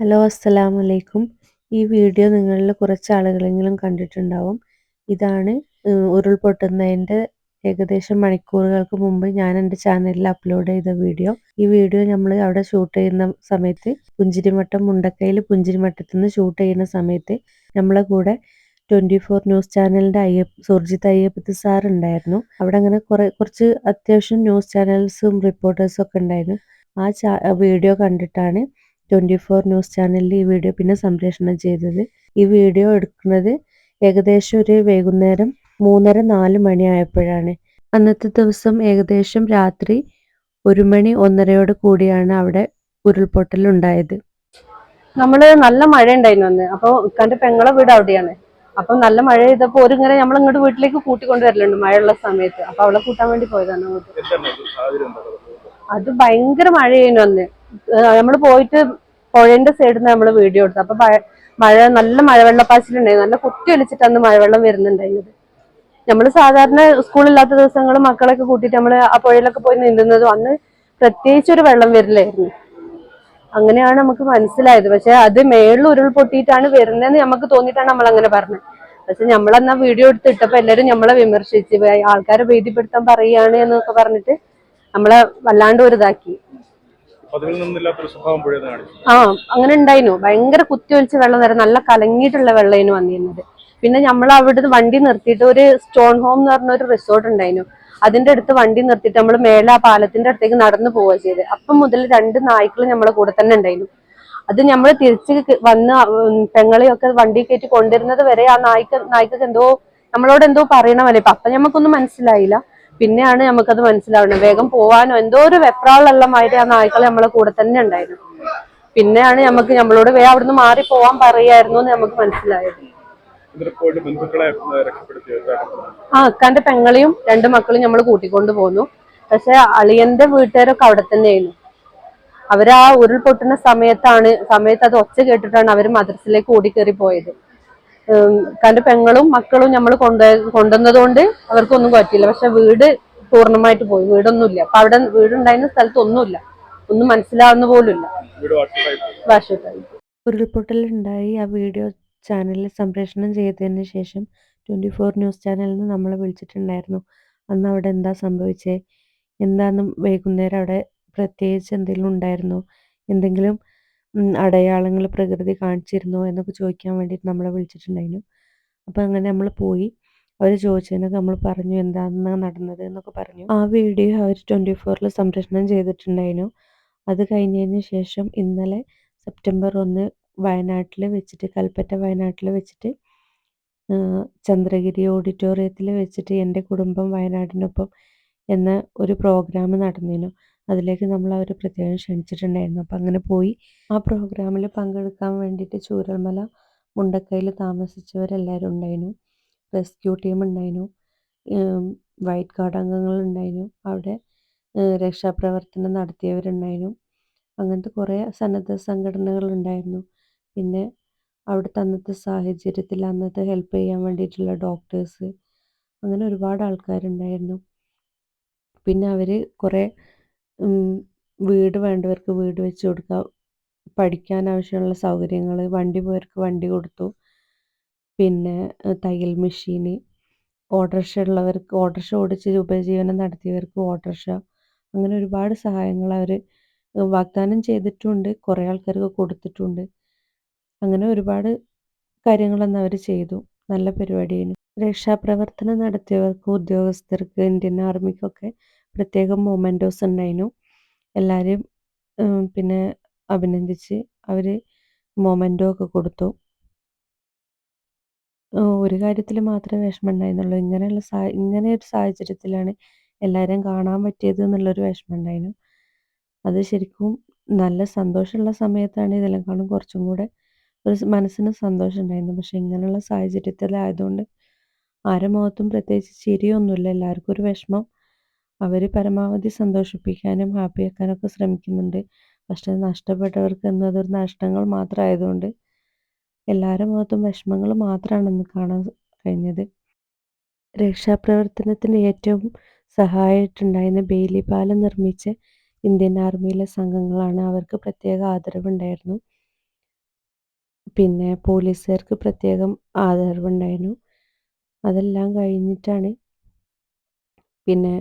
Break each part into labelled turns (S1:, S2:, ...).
S1: Hello അസ്സലാമു അലൈക്കും. ഈ വീഡിയോ നിങ്ങളിൽ കുറച്ച് ആളുകളെങ്കിലും കണ്ടിട്ടുണ്ടാവും. ഇതാണ് ഉരുൾപൊട്ടുന്നതിൻ്റെ ഏകദേശം മണിക്കൂറുകൾക്ക് മുമ്പ് ഞാൻ എൻ്റെ ചാനലിൽ അപ്ലോഡ് ചെയ്ത വീഡിയോ. ഈ വീഡിയോ നമ്മൾ അവിടെ ഷൂട്ട് ചെയ്യുന്ന സമയത്ത് പുഞ്ചിരിമട്ടം മുണ്ടക്കയിൽ പുഞ്ചിരിമട്ടത്ത് നിന്ന് ഷൂട്ട് ചെയ്യുന്ന സമയത്ത് നമ്മളെ കൂടെ 24 ന്യൂസ് ചാനലിൻ്റെ സുർജിത്ത് അയ്യപ്പത്ത് സാർ ഉണ്ടായിരുന്നു. അവിടെ അങ്ങനെ കുറച്ച് അത്യാവശ്യം ന്യൂസ് ചാനൽസും റിപ്പോർട്ടേഴ്സും ഒക്കെ ഉണ്ടായിരുന്നു. ആ വീഡിയോ കണ്ടിട്ടാണ് 24 ന്യൂസ് ചാനലിൽ ഈ വീഡിയോ പിന്നെ സംപ്രേഷണം ചെയ്തത്. ഈ വീഡിയോ എടുക്കുന്നത് ഏകദേശം ഒരു വൈകുന്നേരം 3:30-4 മണിയായപ്പോഴാണ്. അന്നത്തെ ദിവസം ഏകദേശം രാത്രി 1 മണി 1:30 കൂടിയാണ് അവിടെ ഉരുൾപൊട്ടലുണ്ടായത്.
S2: നല്ല മഴ ഉണ്ടായിരുന്നു അന്ന്. അപ്പൊ ഇക്കാന്റെ പെങ്ങളെ വീട് അവിടെയാണ്. അപ്പൊ നല്ല മഴ ചെയ്തപ്പോ ഇങ്ങനെ നമ്മൾ ഇങ്ങോട്ട് വീട്ടിലേക്ക് കൂട്ടിക്കൊണ്ടുവരലുണ്ട് മഴയുള്ള സമയത്ത്. അപ്പൊ അവളെ കൂട്ടാൻ വേണ്ടി പോയതാണ് അങ്ങോട്ട്. അത് ഭയങ്കര മഴയായിരുന്നു അന്ന്. നമ്മൾ പോയിട്ട് പുഴന്റെ സൈഡിൽ നിന്ന് നമ്മള് വീഡിയോ എടുത്തു. അപ്പൊ നല്ല മഴവെള്ളപ്പാച്ചിലുണ്ടായിരുന്നു. നല്ല കുത്തി ഒലിച്ചിട്ട് അന്ന് മഴവെള്ളം വരുന്നുണ്ടായിരുന്നത്. നമ്മള് സാധാരണ സ്കൂളില്ലാത്ത ദിവസങ്ങൾ മക്കളൊക്കെ കൂട്ടിയിട്ട് നമ്മള് ആ പുഴയിലൊക്കെ പോയി നീന്തുന്നതും അന്ന് പ്രത്യേകിച്ച് ഒരു വെള്ളം വരില്ലായിരുന്നു. അങ്ങനെയാണ് നമുക്ക് മനസ്സിലായത്. പക്ഷെ അത് മേളിൽ ഉരുൾപൊട്ടിയിട്ടാണ് വരുന്നതെന്ന് നമുക്ക് തോന്നിയിട്ടാണ് നമ്മൾ അങ്ങനെ പറഞ്ഞത്. പക്ഷെ നമ്മളന്നാ വീഡിയോ എടുത്തിട്ടപ്പോ എല്ലാവരും നമ്മളെ വിമർശിച്ച് ആൾക്കാരെ ഭീതിപ്പെടുത്താൻ പറയുകയാണ് എന്നൊക്കെ പറഞ്ഞിട്ട് നമ്മളെ വല്ലാണ്ട് ഒരു ഇതാക്കി. അങ്ങനെ ഉണ്ടായിരുന്നു. ഭയങ്കര കുത്തിയൊലിച്ച് വെള്ളം വരെ നല്ല കലങ്ങിയിട്ടുള്ള വെള്ളമായിരുന്നു വന്നിരുന്നത്. പിന്നെ നമ്മൾ അവിടുന്ന് വണ്ടി നിർത്തിയിട്ട് ഒരു സ്റ്റോൺ ഹോം എന്ന് പറഞ്ഞ ഒരു റിസോർട്ട് ഉണ്ടായിരുന്നു. അതിന്റെ അടുത്ത് വണ്ടി നിർത്തിയിട്ട് നമ്മൾ മേലെ ആ പാലത്തിന്റെ അടുത്തേക്ക് നടന്നു പോവുക ചെയ്ത്. അപ്പം മുതൽ 2 നായ്ക്കൾ നമ്മളെ കൂടെ തന്നെ ഉണ്ടായിരുന്നു. അത് നമ്മൾ തിരിച്ച് വന്ന് പെങ്ങളെയൊക്കെ വണ്ടി കയറ്റി കൊണ്ടിരുന്നത് വരെ ആ നായ്ക്കൾക്ക് എന്തോ നമ്മളോട് എന്തോ പറയണ പോലെ. അപ്പൊ ഞമ്മക്കൊന്നും മനസ്സിലായില്ല. പിന്നെയാണ് നമുക്കത് മനസ്സിലാവുന്നത്. വേഗം പോവാനോ എന്തോ ഒരു വെപ്രാളമുള്ളമാതിരി ആ നായ്ക്കൾ നമ്മളെ കൂടെ തന്നെ ഉണ്ടായിരുന്നു. പിന്നെയാണ് നമ്മളോട് വേഗം അവിടുന്ന് മാറി പോവാൻ പറയായിരുന്നു എന്ന് നമുക്ക് മനസ്സിലായത്. ഇക്കാന്റെ പെങ്ങളെയും 2 മക്കളും നമ്മൾ കൂട്ടിക്കൊണ്ട് പോന്നു. പക്ഷെ അളിയന്റെ വീട്ടുകാരൊക്കെ അവിടെ തന്നെയായിരുന്നു. അവര് ആ ഉരുൾപൊട്ടുന്ന സമയത്ത് അത് ഒച്ച കേട്ടിട്ടാണ് അവര് മദ്രസയിലേക്ക് ഓടിക്കേറി പോയത്. ഇക്കാന്റെ പെങ്ങളും മക്കളും നമ്മൾ കൊണ്ടുവന്നത് കൊണ്ട് അവർക്കൊന്നും പറ്റിയില്ല. പക്ഷെ വീട് പൂർണ്ണമായിട്ട് പോയി. വീടൊന്നുമില്ല. അപ്പൊ അവിടെ വീടുണ്ടായിരുന്ന സ്ഥലത്ത് ഒന്നുമില്ല. ഒന്നും മനസ്സിലാവുന്ന പോലുമില്ല. വാഷൗട്ടായി.
S1: ഉരുൾപൊട്ടലുണ്ടായി ആ വീഡിയോ ചാനലിൽ സംപ്രേഷണം ചെയ്തതിന് ശേഷം 24 ന്യൂസ് ചാനലിൽ നിന്ന് നമ്മളെ വിളിച്ചിട്ടുണ്ടായിരുന്നു. അന്ന് അവിടെ എന്താ സംഭവിച്ചേ, എന്താന്ന് വൈകുന്നേരം അവിടെ പ്രത്യേകിച്ച് എന്തെങ്കിലും ഉണ്ടായിരുന്നോ, എന്തെങ്കിലും അടയാളങ്ങൾ പ്രകൃതി കാണിച്ചിരുന്നോ എന്നൊക്കെ ചോദിക്കാൻ വേണ്ടിയിട്ട് നമ്മളെ വിളിച്ചിട്ടുണ്ടായിരുന്നു. അപ്പോൾ അങ്ങനെ നമ്മൾ പോയി. അവർ ചോദിച്ചതിനൊക്കെ നമ്മൾ പറഞ്ഞു എന്താണെന്ന് നടന്നത് എന്നൊക്കെ പറഞ്ഞു. ആ വീഡിയോ അവർ 24 സംപ്രേഷണം ചെയ്തിട്ടുണ്ടായിരുന്നു. അത് കഴിഞ്ഞതിന് ശേഷം ഇന്നലെ സെപ്റ്റംബർ 1 വയനാട്ടിൽ വെച്ചിട്ട് കൽപ്പറ്റ വയനാട്ടിൽ വെച്ചിട്ട് ചന്ദ്രഗിരി ഓഡിറ്റോറിയത്തിൽ വെച്ചിട്ട് എൻ്റെ കുടുംബം വയനാടിനൊപ്പം എന്ന ഒരു പ്രോഗ്രാം നടന്നിരുന്നു. അതിലേക്ക് നമ്മൾ അവർ പ്രത്യേകം ക്ഷണിച്ചിട്ടുണ്ടായിരുന്നു. അപ്പം അങ്ങനെ പോയി ആ പ്രോഗ്രാമിൽ പങ്കെടുക്കാൻ വേണ്ടിയിട്ട് ചൂരൽമല മുണ്ടക്കയിൽ താമസിച്ചവരെല്ലാവരും ഉണ്ടായിരുന്നു. റെസ്ക്യൂ ടീം ഉണ്ടായിരുന്നു. വൈറ്റ് ഗാർഡ് അംഗങ്ങളുണ്ടായിരുന്നു. അവിടെ രക്ഷാപ്രവർത്തനം നടത്തിയവരുണ്ടായിരുന്നു. അങ്ങനത്തെ കുറേ സന്നദ്ധ സംഘടനകളുണ്ടായിരുന്നു. പിന്നെ അവിടുത്തെ അന്നത്തെ സാഹചര്യത്തിൽ അന്നത്തെ ഹെൽപ്പ് ചെയ്യാൻ വേണ്ടിയിട്ടുള്ള ഡോക്ടേഴ്സ്, അങ്ങനെ ഒരുപാട് ആൾക്കാരുണ്ടായിരുന്നു. പിന്നെ അവർ കുറേ വീട് വേണ്ടവർക്ക് വീട് വെച്ച് കൊടുക്കുക, പഠിക്കാൻ ആവശ്യമുള്ള സൗകര്യങ്ങൾ, വണ്ടി പോയവർക്ക് വണ്ടി കൊടുത്തു. പിന്നെ തയ്യൽ മെഷീന്, ഓട്ടോറിക്ഷ ഓടിച്ച് ഉപജീവനം നടത്തിയവർക്ക് ഓട്ടോറിക്ഷ, അങ്ങനെ ഒരുപാട് സഹായങ്ങൾ അവർ വാഗ്ദാനം ചെയ്തിട്ടുണ്ട്. കുറേ ആൾക്കാർക്ക് കൊടുത്തിട്ടുണ്ട്. അങ്ങനെ ഒരുപാട് കാര്യങ്ങളന്ന് അവർ ചെയ്തു. നല്ല പരിപാടിയായിരുന്നു. രക്ഷാപ്രവർത്തനം നടത്തിയവർക്ക്, ഉദ്യോഗസ്ഥർക്ക്, ഇന്ത്യൻ ആർമിക്കൊക്കെ പ്രത്യേകം മൊമെൻറ്റോസ് ഉണ്ടായിരുന്നു. എല്ലാവരെയും പിന്നെ അഭിനന്ദിച്ച് അവർ മൊമെൻറ്റോ ഒക്കെ കൊടുത്തു. ഒരു കാര്യത്തിൽ മാത്രമേ വിഷമം ഉണ്ടായിരുന്നുള്ളൂ. ഇങ്ങനെ ഒരു സാഹചര്യത്തിലാണ് എല്ലാവരെയും കാണാൻ പറ്റിയത് എന്നുള്ളൊരു വിഷമം ഉണ്ടായിരുന്നു. അത് ശരിക്കും നല്ല സന്തോഷമുള്ള സമയത്താണ് ഇതിനേക്കാളും കുറച്ചും കൂടെ ഒരു മനസ്സിന് സന്തോഷം ഉണ്ടായിരുന്നു. പക്ഷെ ഇങ്ങനെയുള്ള സാഹചര്യത്തിലായതുകൊണ്ട് ആരുടെ മുഖത്തും പ്രത്യേകിച്ച് ചിരിയൊന്നുമില്ല. എല്ലാവർക്കും ഒരു വിഷമം. അവർ പരമാവധി സന്തോഷിപ്പിക്കാനും ഹാപ്പിയാക്കാനൊക്കെ ശ്രമിക്കുന്നുണ്ട്. പക്ഷെ നഷ്ടപ്പെട്ടവർക്ക് എന്നതൊരു നഷ്ടങ്ങൾ മാത്രമായതുകൊണ്ട് എല്ലാവരുടെ മുഖത്തും വിഷമങ്ങൾ മാത്രമാണ് ഇന്ന് കാണാൻ കഴിഞ്ഞത്. രക്ഷാപ്രവർത്തനത്തിന് ഏറ്റവും സഹായമായിട്ടുണ്ടായിരുന്ന ബെയിലി പാലം നിർമ്മിച്ച ഇന്ത്യൻ ആർമിയിലെ സംഘങ്ങളാണ്. അവർക്ക് പ്രത്യേക ആദരവുണ്ടായിരുന്നു. പിന്നെ പോലീസുകാർക്ക് പ്രത്യേകം ആദരവുണ്ടായിരുന്നു. അതെല്ലാം കഴിഞ്ഞിട്ടാണ് പിന്നെ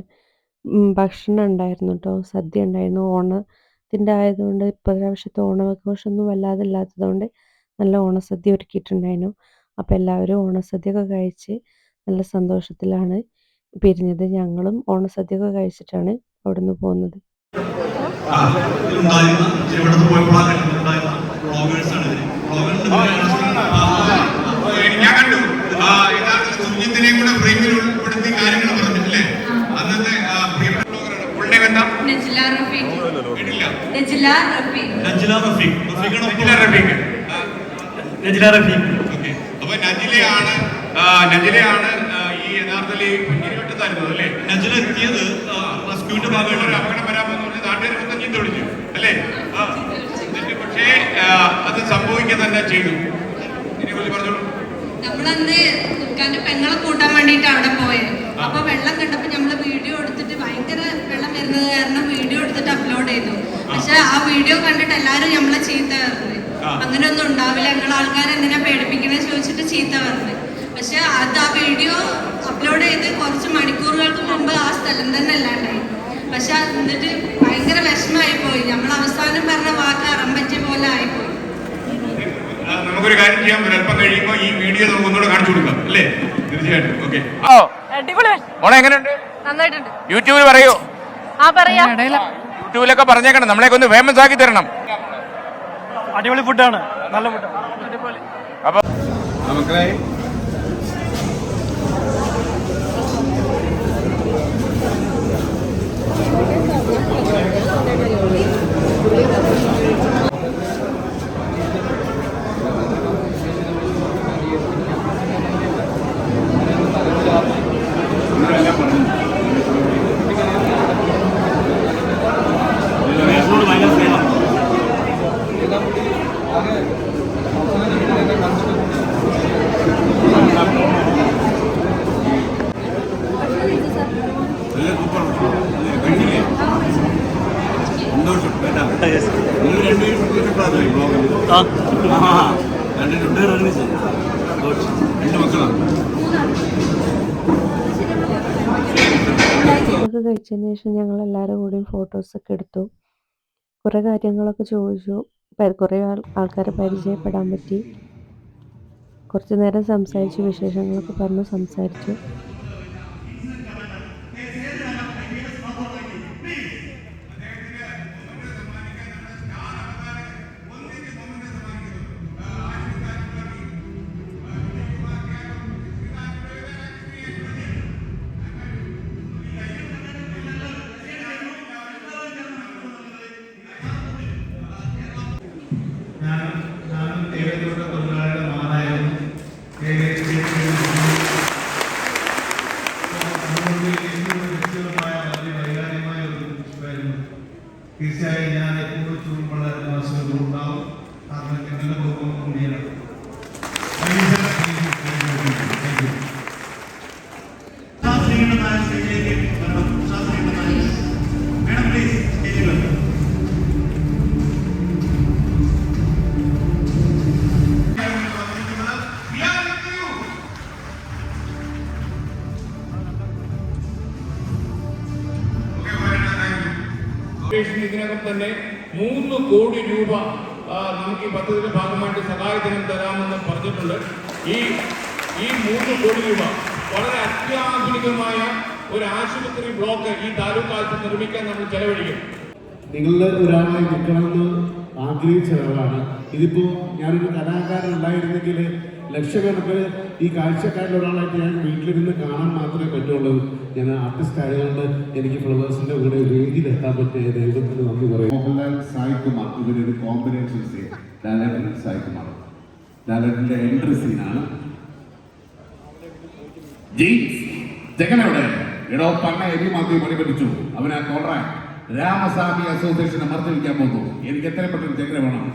S1: ഭക്ഷണം ഉണ്ടായിരുന്നു കേട്ടോ, സദ്യ ഉണ്ടായിരുന്നു. ഓണത്തിൻ്റെ ആയതുകൊണ്ട് ഇപ്രാവശ്യത്തെ ഓണാഘോഷമൊന്നും വല്ലാതെ ഇല്ലാത്തതുകൊണ്ട് നല്ല ഓണസദ്യ ഒരുക്കിയിട്ടുണ്ടായിരുന്നു. അപ്പോൾ എല്ലാവരും ഓണസദ്യയൊക്കെ കഴിച്ച് നല്ല സന്തോഷത്തിലാണ് പിരിഞ്ഞത്. ഞങ്ങളും ഓണസദ്യയൊക്കെ കഴിച്ചിട്ടാണ് അവിടുന്ന് പോകുന്നത്.
S3: ഞാൻ കണ്ടു സുജിത്തിനെ കൂടെ ഫ്രെയിമിൽ ഉൾപ്പെടുത്തി കാര്യങ്ങൾ പറഞ്ഞു അല്ലേ? അന്നത്തെ അപ്പൊ നജിലയാണ് ഈ യഥാർത്ഥത്തിൽ ഇരുവട്ടത്തായിരുന്നു അല്ലേ? നജില എത്തിയത് റെസ്ക്യൂവിന്റെ ഭാഗമായിട്ട് ഒരു അപകടം വരാൻ പോകുന്ന നാട്ടുകാർ മൊത്തം ചീത്ത വിളിച്ചു അല്ലേ? പക്ഷേ അത് സംഭവിക്കുക തന്നെ ചെയ്തു. ഇതിനെക്കുറിച്ച് പറഞ്ഞോളൂ.
S4: നമ്മളന്ന് കുക്കാന്റെ പെങ്ങളെ കൂട്ടാൻ വേണ്ടിയിട്ട് അവിടെ പോയത്. അപ്പൊ വെള്ളം കണ്ടപ്പോ നമ്മള് വീഡിയോ എടുത്തിട്ട് ഭയങ്കര വെള്ളം വരുന്നത് കാരണം വീഡിയോ എടുത്തിട്ട് അപ്ലോഡ് ചെയ്തു. പക്ഷെ ആ വീഡിയോ കണ്ടിട്ട് എല്ലാരും നമ്മളെ ചീത്ത പറഞ്ഞത്. അങ്ങനെ ഒന്നും ഉണ്ടാവില്ല, ഞങ്ങൾ ആൾക്കാരെ എന്തിനാ പേടിപ്പിക്കണേ ചോദിച്ചിട്ട് ചീത്ത പറഞ്ഞത്. പക്ഷെ അത് ആ വീഡിയോ അപ്ലോഡ് ചെയ്ത് കുറച്ച് മണിക്കൂറുകൾക്ക് മുമ്പ് ആ സ്ഥലം തന്നെ അല്ലാണ്ടായി. പക്ഷെ എന്നിട്ട് ഭയങ്കര വിഷമമായി പോയി. നമ്മൾ അവസാനം പറഞ്ഞ വാക്ക് അറം പറ്റിയ പോലെ ആയിപ്പോയി.
S3: നമുക്കൊരു കാര്യം ചെയ്യാം, ഒരല്പം കഴിയുമ്പോൾ ഈ വീഡിയോ നമുക്ക് ഒന്നുകൂടെ കാണിച്ചു കൊടുക്കാം അല്ലേ? തീർച്ചയായിട്ടും. ഓക്കെ, മോളെ എങ്ങനെയുണ്ട്?
S4: നന്നായിട്ടുണ്ട്.
S3: യൂട്യൂബിൽ പറയൂ.
S5: യൂട്യൂബിലൊക്കെ പറഞ്ഞേക്കണം, നമ്മളെയൊക്കെ ഒന്ന് ഫേമസ് ആക്കി തരണം.
S6: അടിപൊളി ഫുഡാണ്, നല്ല ഫുഡാണ്.
S5: അപ്പൊ
S3: നമുക്കായി
S1: ഫുഡൊക്കെ കഴിച്ചതിന് ശേഷം ഞങ്ങൾ എല്ലാവരും കൂടിയും ഫോട്ടോസൊക്കെ എടുത്തു. കുറേ കാര്യങ്ങളൊക്കെ ചോദിച്ചു. കുറേ ആൾക്കാരെ പരിചയപ്പെടാൻ പറ്റി. കുറച്ച് നേരം സംസാരിച്ചു, വിശേഷങ്ങളൊക്കെ പറഞ്ഞ് സംസാരിച്ചു.
S7: തീർച്ചയായും ഞാൻ എപ്പോഴും ചൂടുള്ള ഉണ്ടാവും. കാരണം ഞങ്ങളുടെ കുടുംബം കൂടിയാണ്.
S3: ഇതിനകം തന്നെ 3 കോടി രൂപ നമുക്ക് ഈ പദ്ധതിയുടെ ഭാഗമായിട്ട് സഹായധനം തരാമെന്ന് പറഞ്ഞിട്ടുണ്ട്. ഈ 3 കോടി രൂപ വളരെ അത്യാധുനികമായ ഒരു ആശുപത്രി ബ്ലോക്ക് ഈ താലൂക്ക് ആശുപത്രി നിർമ്മിക്കാൻ നമ്മൾ ചെലവഴിക്കും.
S7: നിങ്ങളുടെ ഒരാളായി നിൽക്കണമെന്ന് ആഗ്രഹിച്ച ഒരാളാണ്. ഇതിപ്പോൾ ഞാനൊരു കലാകാരൻ ഉണ്ടായിരുന്നെങ്കിൽ ലക്ഷക്കണക്കിന് ഈ കാഴ്ചക്കാരിൽ ഒരാളായിട്ട് ഞാൻ വീട്ടിലിരുന്ന് കാണാൻ മാത്രമേ പറ്റുള്ളൂ. ഞാൻ ആർട്ടിസ്റ്റ് ആയതുകൊണ്ട് എനിക്ക് ഫ്ലവേഴ്സിൻ്റെ കൂടെ വേദിയിലെത്താൻ പറ്റിയ ദൈവത്തിന് നന്ദി പറയും. മോഹൻലാൽ സായികുമാർ ഇവരൊരു കോമ്പിനേഷൻ സീൻ. ലാലേട്ടൻ സായികുമാർ, ലാലേട്ടൻ്റെ എൻട്രി സീനാണ്. ജഗനവിടെ എടോ പണ്ണ എരി മാറ്റി പണി പഠിച്ചു. അവനാ കോൺട്രാക്ട് രാമസ്വാമി അസോസിയേഷനെ മർദ്ദിക്കാൻ പോകുന്നു. എനിക്ക് എത്ര പെട്ടെന്ന് ജഗന വേണം.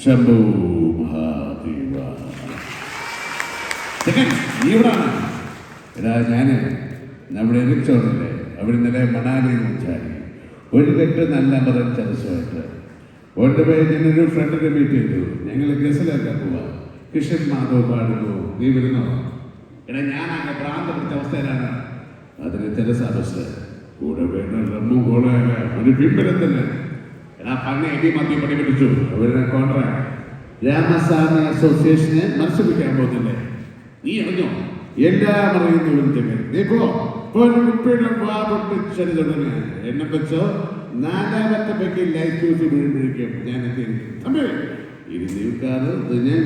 S7: ശംഭു മഹാദേവ. ഇവിടാണ് എടാ ഞാന് നമ്മുടെ എറിച്ചോടല്ലേ അവിടെ ഇന്നലെ മണാലിയിൽ വെച്ചാൽ ഒരു കെട്ട് നല്ല മതം ചരസുമായിട്ട് ഓൻ്റെ പോയി ഞാനൊരു ഫ്രണ്ടിനെ മീറ്റ് ചെയ്തു. ഞങ്ങൾ ഗസലാക്കാൻ പോവാ. കിഷൻ മാധവ് പാടുന്നു, നീ വരുന്നോ? എടാ ഞാൻ അങ്ങനെ ഭ്രാന്ത പിടിച്ച അവസ്ഥയിലാണ്. അതിന് തെരസാബസ് കൂടെ വേണ്ട റമ്മും കോളായ ഒരു പിമ്പലത്തിന് എടാ പണി അടി മദ്യം പണി പിടിച്ചു. അവരുടെ കോൺട്രാക്ട് രാമസ്വാമി അസോസിയേഷനെ മത്സരിക്കാൻ പോകുന്നില്ലേ? നീ അറിഞ്ഞോ? എല്ലാം അറിയുന്നവൻ നീപ്പോ എന്നെ വെച്ചോ 4ാമത്തെ ബെക്കിൽ ലൈഫ് യൂസ് വീഴുമ്പോഴേക്കും ഞാൻ എത്തി. തമ്മിൽ ഇത് നീക്കാതെ ഞാൻ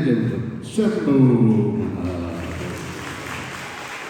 S7: ചെറുപ്പം